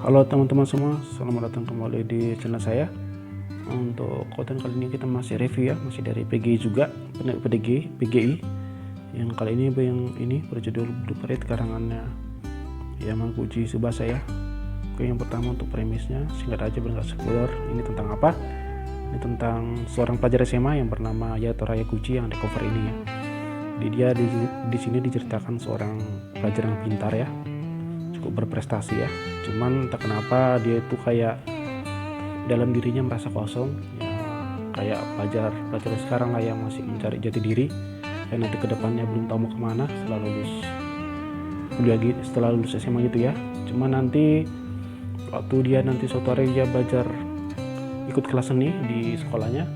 Halo teman-teman semua, selamat datang kembali di channel saya. Untuk konten kali ini kita masih review ya, masih dari PGI juga, PGI. Yang kali ini berjudul Blueprint karangannya Yamaguchi Tsubasa ya. Oke, yang pertama untuk premisnya, singkat aja biar nggak spoiler. Ini tentang apa? Ini tentang seorang pelajar SMA yang bernama Yatora Yaguchi yang di cover ini ya. Jadi dia di sini diceritakan seorang pelajar yang pintar ya, cukup berprestasi ya. Cuman tak kenapa dia itu kayak dalam dirinya merasa kosong ya, kayak pelajar sekarang lah yang masih mencari jati diri, dan nanti kedepannya belum tahu mau kemana setelah lulus kuliah gitu, setelah lulus SMA gitu ya. Cuman nanti waktu dia nanti suatu hari dia belajar ikut kelas seni di sekolahnya,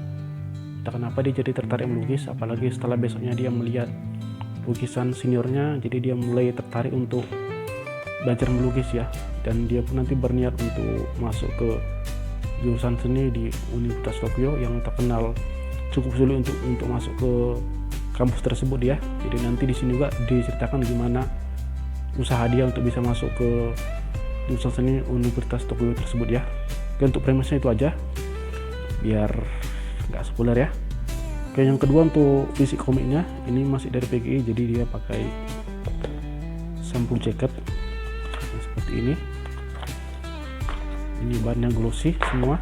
tak kenapa dia jadi tertarik melukis, apalagi setelah besoknya dia melihat lukisan seniornya, jadi dia mulai tertarik untuk belajar melukis ya. Dan dia pun nanti berniat untuk masuk ke jurusan seni di Universitas Tokyo yang terkenal cukup sulit untuk masuk ke kampus tersebut ya. Jadi nanti di sini juga diceritakan gimana usaha dia untuk bisa masuk ke jurusan seni Universitas Tokyo tersebut ya. Oke, untuk premisnya itu aja biar nggak spoiler ya. Oke, yang kedua untuk fisik komiknya ini masih dari PGI, jadi dia pakai sampul jacket seperti ini bahannya glossy semua,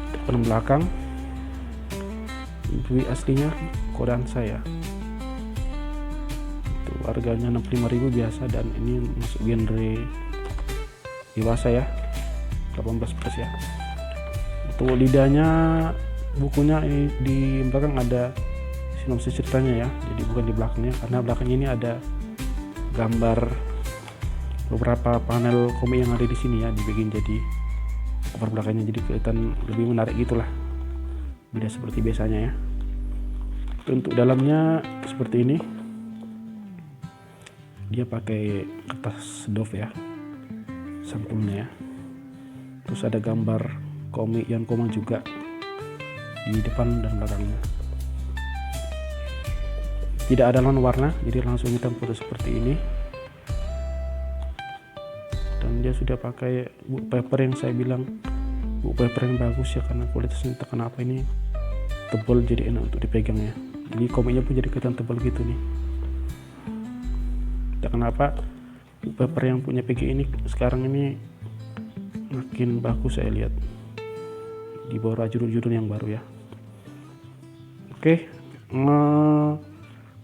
depan belakang. Ini aslinya kodan saya itu harganya 65.000 biasa, dan ini masuk genre dewasa ya, 18+ ya. Untuk lidahnya, bukunya ini di belakang ada sinopsis ceritanya ya, jadi bukan di belakangnya, karena belakangnya ini ada gambar beberapa panel komik yang ada di sini ya, dibikin jadi cover belakangnya, jadi kelihatan lebih menarik gitulah, beda seperti biasanya ya. Untuk dalamnya seperti ini, dia pakai kertas doff ya sampulnya ya. Terus ada gambar komik yang komang juga di depan dan belakangnya. Tidak ada lawan warna, jadi langsung hitam putih seperti ini. Dan dia sudah pakai book paper yang saya bilang book paper yang bagus ya, karena kualitasnya entah kenapa ini tebal, jadi enak untuk dipegang ya. Jadi komiknya pun jadi kelihatan tebal gitu nih. Entah kenapa book paper yang punya PG ini sekarang ini makin bagus saya lihat, di bawah judul-judul yang baru ya. Oke,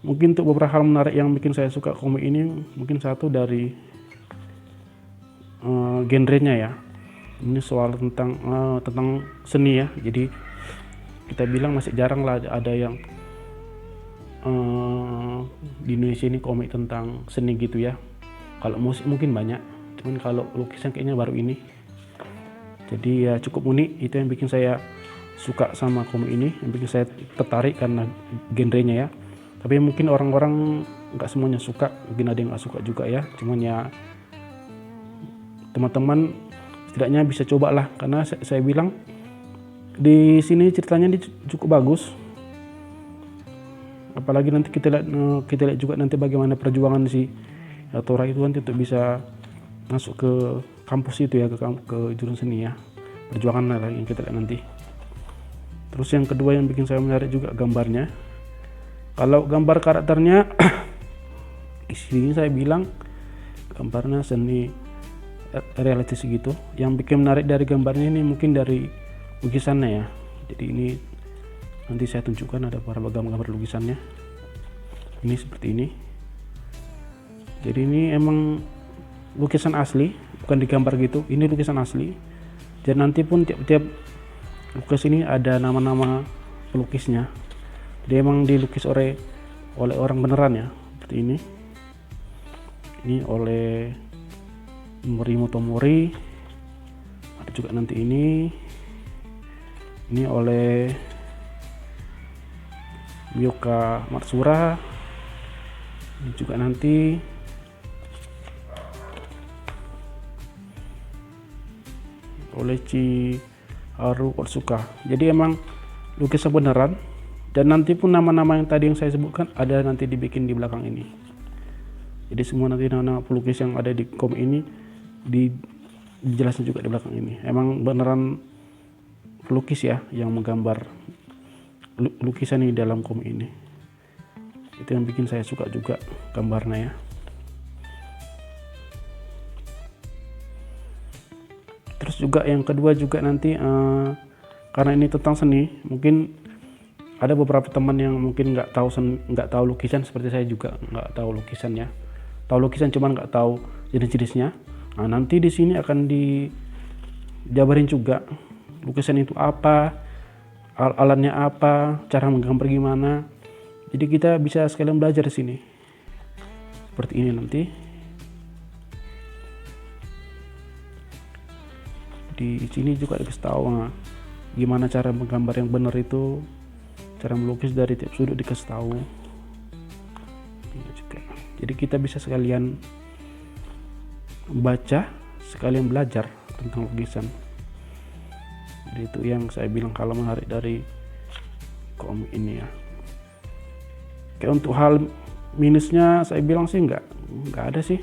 mungkin untuk beberapa hal menarik yang bikin saya suka komik ini, mungkin satu dari genrenya ya. Ini soal tentang seni ya, jadi kita bilang masih jarang lah ada yang di Indonesia ini komik tentang seni gitu ya. Kalau musik mungkin banyak, cuman kalau lukisan kayaknya baru ini. Jadi ya cukup unik, itu yang bikin saya suka sama komik ini, yang bikin saya tertarik karena genrenya ya. Tapi mungkin orang-orang nggak semuanya suka, mungkin ada yang nggak suka juga ya. Cuman ya teman-teman setidaknya bisa coba lah, karena saya bilang di sini ceritanya cukup bagus. Apalagi nanti kita lihat juga nanti bagaimana perjuangan si Yatora itu nanti untuk bisa masuk ke kampus itu ya, ke jurusan seni ya. Perjuangan lah yang kita lihat nanti. Terus yang kedua yang bikin saya menarik juga gambarnya. Kalau gambar karakternya di sini saya bilang gambarnya seni realistis gitu. Yang bikin menarik dari gambarnya ini mungkin dari lukisannya ya. Jadi ini nanti saya tunjukkan ada beberapa gambar lukisannya. Ini seperti ini. Jadi ini emang lukisan asli, bukan digambar gitu. Ini lukisan asli. Dan nanti pun tiap-tiap lukis ini ada nama-nama pelukisnya. Jadi emang dilukis oleh orang beneran ya, seperti ini. Ini oleh Morimoto Mori. Ada juga nanti ini oleh Miyuka Matsura. Ini juga nanti oleh Chiharu Otsuka. Jadi emang lukisan beneran, dan nanti pun nama-nama yang tadi yang saya sebutkan ada nanti dibikin di belakang ini. Jadi semua nanti nama-nama pelukis yang ada di komik ini jelasnya juga di belakang ini. Emang beneran pelukis ya yang menggambar lukisan di dalam komik ini. Itu yang bikin saya suka juga gambarnya ya. Terus juga yang kedua juga nanti karena ini tentang seni, mungkin ada beberapa teman yang mungkin nggak tahu lukisan seperti saya juga nggak tahu lukisannya. Tahu lukisan cuman nggak tahu jenis-jenisnya. Nah, nanti di sini akan dijabarin juga lukisan itu apa, alatnya apa, cara menggambar gimana. Jadi kita bisa sekalian belajar di sini. Seperti ini nanti. Di sini juga dikasih tahu gimana cara menggambar yang benar itu, cara melukis dari tiap sudut dikasih tahu. Ini juga. Jadi kita bisa sekalian baca, sekalian belajar tentang lukisan. Jadi itu yang saya bilang kalau menarik dari komik ini ya. Kayak untuk hal minusnya saya bilang sih nggak ada sih.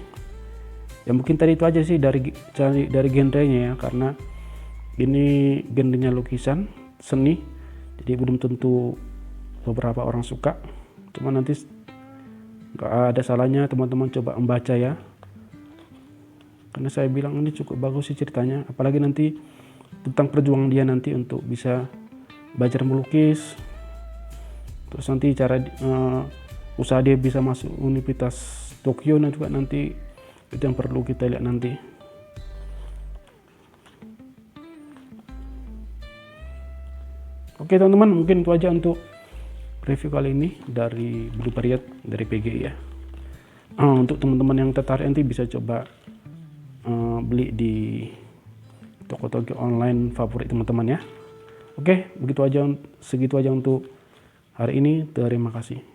Ya mungkin tadi itu aja sih dari genrenya ya, karena ini genrenya lukisan seni, jadi belum tentu beberapa orang suka. Cuma nanti nggak ada salahnya teman-teman coba membaca ya, karena saya bilang ini cukup bagus sih ceritanya, apalagi nanti tentang perjuangan dia nanti untuk bisa belajar melukis, terus nanti cara usaha dia bisa masuk Universitas Tokyo dan juga nanti itu yang perlu kita lihat nanti. Oke teman-teman, mungkin itu aja untuk review kali ini dari Blue Period dari PGI ya. Untuk teman-teman yang tertarik nanti bisa coba beli di toko-toko online favorit teman-teman ya. Oke, segitu aja untuk hari ini. Terima kasih.